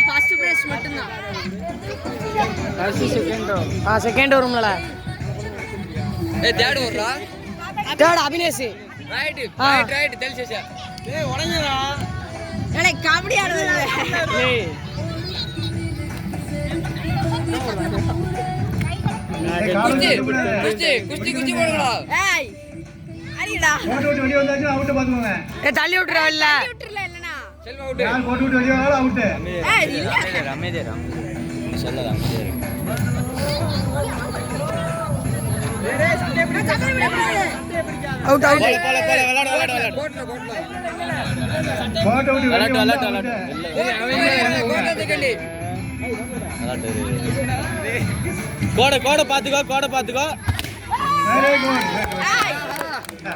First prize மட்டும் தான். Second வரும்ல. தேர்ட் வரும்டா. Third Abhinesh. Right right right தெல்சேஷா. டேய் உடைங்கடா. ஏடா காமெடி ஆடுறது. டேய் குஸ்தி போடுங்கடா. ஏய் அடிடா. போட்டு வெளிய வந்தாச்சு அவுட் பாத்துங்க. தள்ளி விட்டுறா இல்ல. தள்ளி விட்டுறல இல்லனா. செல்வா அவுட். யார் போட்டு வெளிய வரால அவுட். ஏய் இல்ல. ரமேதேரா. சொல்லடா ரமேதேரா. டேய் சண்டே பிடிக்காத. Out out. போல விளையாடு. கோட்ல. கோட் அவுட் விளையாடு. கோட் அடிக்கண்டி. கோட பாத்துக்கோ. Very good.